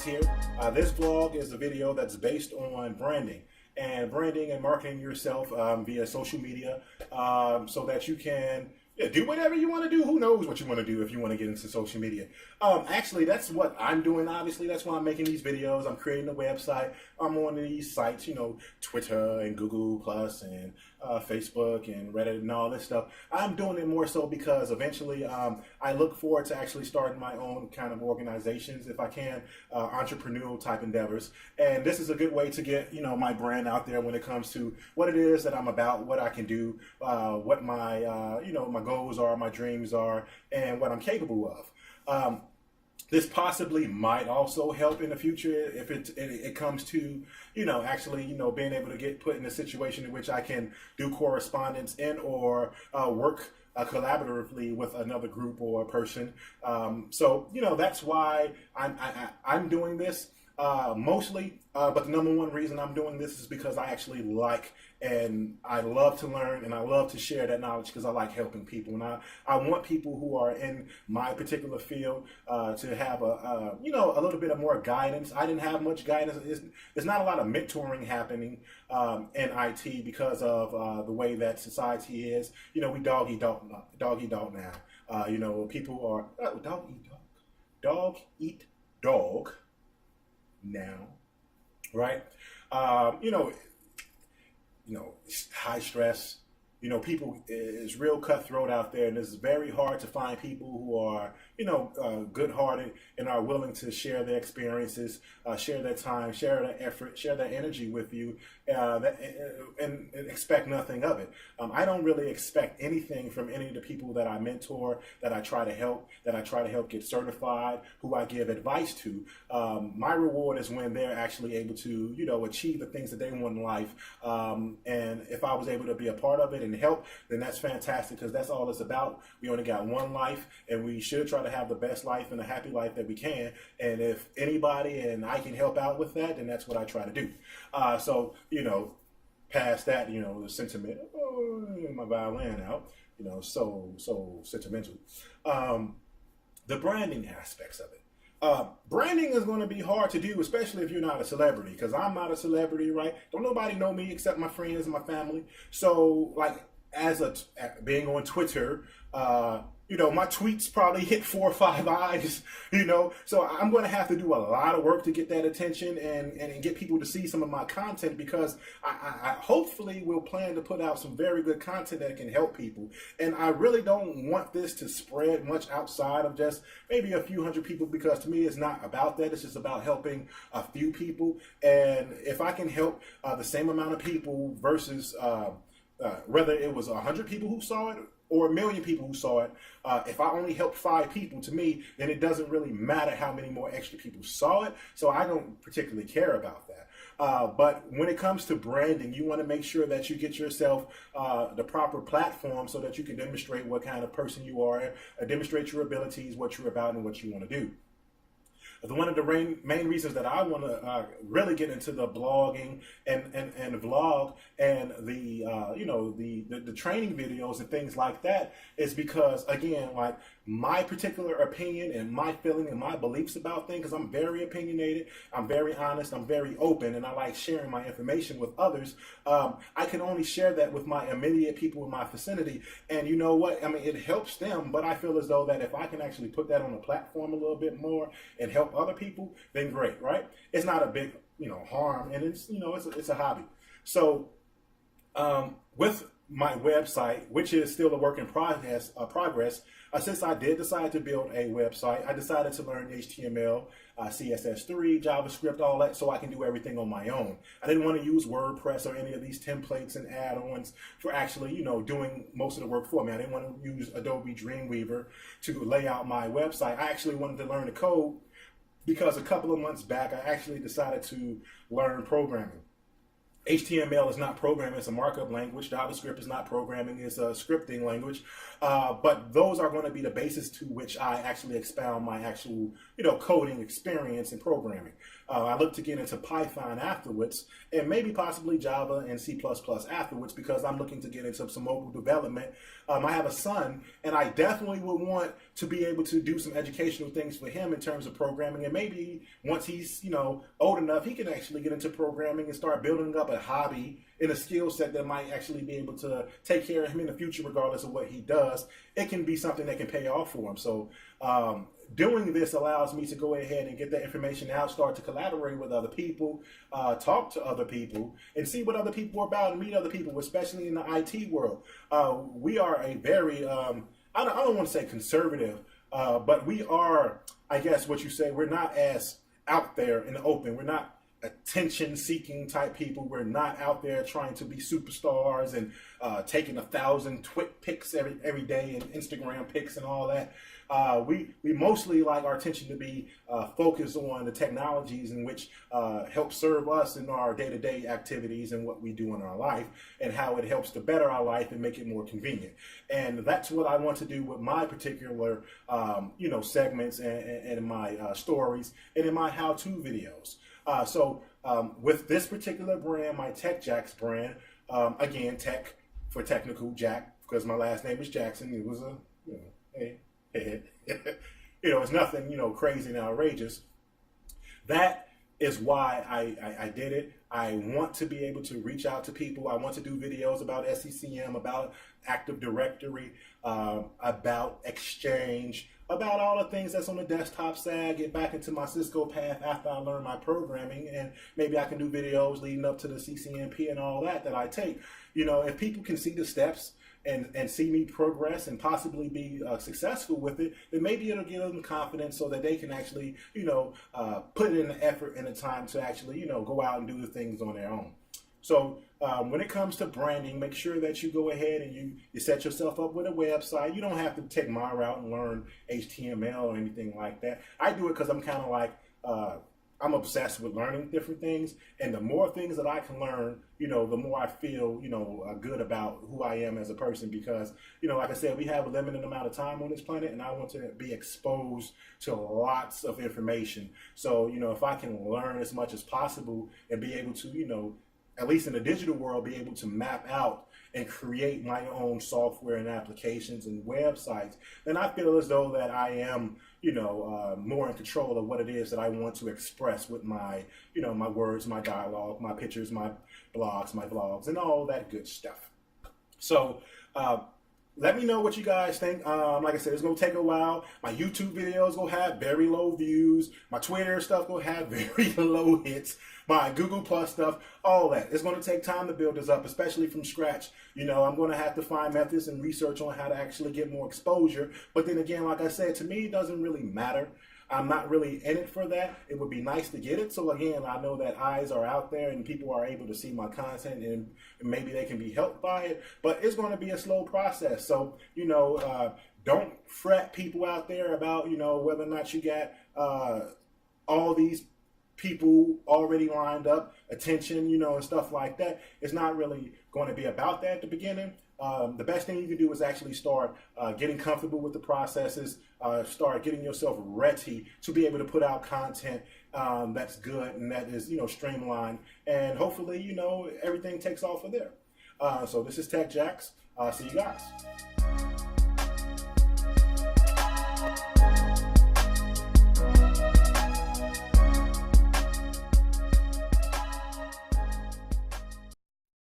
here. This vlog is a video that's based on branding and marketing yourself via social media so that you can do whatever you want to do. Who knows what you want to do if you want to get into social media. Actually, that's what I'm doing, obviously. That's why I'm making these videos. I'm creating a website. I'm on these sites, Twitter and Google Plus and Facebook and Reddit and all this stuff. I'm doing it more so because eventually I look forward to actually starting my own kind of organizations, if I can, entrepreneurial type endeavors. And this is a good way to get, my brand out there when it comes to what it is that I'm about, what I can do, what my, my goals are, my dreams are, and what I'm capable of. This possibly might also help in the future if it comes to, actually, being able to get put in a situation in which I can do correspondence and or work collaboratively with another group or a person. So, that's why I'm doing this mostly. But the number one reason I'm doing this is because I actually like and I love to learn and I love to share that knowledge because I like helping people. And I want people who are in my particular field to have a little bit of more guidance. I didn't have much guidance. There's not a lot of mentoring happening in IT because of the way that society is. We dog eat dog now. People are dog eat dog now, right? High stress. People is real cutthroat out there, and it's very hard to find people who are, good-hearted and are willing to share their experiences, share their time, share their effort, share their energy with you, and expect nothing of it. I don't really expect anything from any of the people that I mentor, that I try to help get certified, who I give advice to. My reward is when they're actually able to, achieve the things that they want in life. And if I was able to be a part of it and help, then that's fantastic, because that's all it's about. We only got one life, and we should try to have the best life and a happy life that we can. And if anybody and I can help out with that, then that's what I try to do. So, past that, the sentiment, my violin out, so sentimental. The branding aspects of it. Branding is going to be hard to do, especially if you're not a celebrity, because I'm not a celebrity, right? Don't nobody know me except my friends and my family. So, being on Twitter, my tweets probably hit 4 or 5 eyes, so I'm going to have to do a lot of work to get that attention and get people to see some of my content, because I hopefully will plan to put out some very good content that can help people. And I really don't want this to spread much outside of just maybe a few hundred people, because to me it's not about that. It's just about helping a few people. And if I can help the same amount of people versus whether it was 100 people who saw it or 1 million people who saw it, if I only helped 5 people, to me, then it doesn't really matter how many more extra people saw it. So I don't particularly care about that. But when it comes to branding, you want to make sure that you get yourself the proper platform so that you can demonstrate what kind of person you are, demonstrate your abilities, what you're about, and what you want to do. One of the main reasons that I want to really get into the blogging and vlog and the training videos and things like that is because, again, like, my particular opinion and my feeling and my beliefs about things, because I'm very opinionated, I'm very honest, I'm very open, and I like sharing my information with others. I can only share that with my immediate people in my vicinity, and you know what? I mean, it helps them, but I feel as though that if I can actually put that on the platform a little bit more and help other people, then great, right? It's not a big, harm, and it's, it's a hobby. So, with my website, which is still a work in progress, since I did decide to build a website, I decided to learn HTML, CSS3, JavaScript, all that, so I can do everything on my own. I didn't want to use WordPress or any of these templates and add-ons for actually, doing most of the work for me. I didn't want to use Adobe Dreamweaver to lay out my website. I actually wanted to learn the code because a couple of months back, I actually decided to learn programming. HTML is not programming, it's a markup language. JavaScript is not programming, it's a scripting language. But those are going to be the basis to which I actually expound my actual, coding experience in programming. I look to get into Python afterwards, and maybe possibly Java and C++ afterwards, because I'm looking to get into some mobile development. I have a son, and I definitely would want to be able to do some educational things for him in terms of programming. And maybe once he's, old enough, he can actually get into programming and start building up a hobby in a skill set that might actually be able to take care of him in the future, regardless of what he does. It can be something that can pay off for him. So doing this allows me to go ahead and get that information out, start to collaborate with other people, talk to other people, and see what other people are about and meet other people, especially in the IT world. We are a very, I don't want to say conservative, but we are, I guess what you say, we're not as out there in the open. We're not attention-seeking type people. We're not out there trying to be superstars and taking 1,000 twit pics every day and Instagram pics and all that. We mostly like our attention to be focused on the technologies in which help serve us in our day-to-day activities and what we do in our life, and how it helps to better our life and make it more convenient. And that's what I want to do with my particular segments and my stories and in my how-to videos. So with this particular brand, my TechJax brand, again, tech for technical, Jack, because my last name is Jackson. It was it's nothing, crazy and outrageous. That is why I did it. I want to be able to reach out to people. I want to do videos about SCCM, about Active Directory, about Exchange, about all the things that's on the desktop side, get back into my Cisco path after I learn my programming, and maybe I can do videos leading up to the CCNP and all that I take. If people can see the steps and see me progress and possibly be successful with it, then maybe it'll give them confidence so that they can actually, put in the effort and the time to actually, go out and do the things on their own. So when it comes to branding, make sure that you go ahead and you set yourself up with a website. You don't have to take my route and learn HTML or anything like that. I do it because I'm kind of like, I'm obsessed with learning different things. And the more things that I can learn, the more I feel, good about who I am as a person. Because, like I said, we have a limited amount of time on this planet, and I want to be exposed to lots of information. So, if I can learn as much as possible and be able to, at least in the digital world, be able to map out and create my own software and applications and websites, then I feel as though that I am, more in control of what it is that I want to express with my, my words, my dialogue, my pictures, my blogs, my vlogs, and all that good stuff. So, let me know what you guys think. Like I said, it's going to take a while. My YouTube videos going to have very low views. My Twitter stuff going to have very low hits. My Google Plus stuff, all that. It's going to take time to build this up, especially from scratch. I'm going to have to find methods and research on how to actually get more exposure. But then again, like I said, to me, it doesn't really matter. I'm not really in it for that. It would be nice to get it. So again, I know that eyes are out there and people are able to see my content and maybe they can be helped by it. But it's going to be a slow process. So, don't fret people out there about, whether or not you got all these people already lined up, attention, and stuff like that. It's not really going to be about that at the beginning. The best thing you can do is actually start getting comfortable with the processes, start getting yourself ready to be able to put out content that's good and that is, streamlined. And hopefully, everything takes off from there. So this is TechJax. See you guys.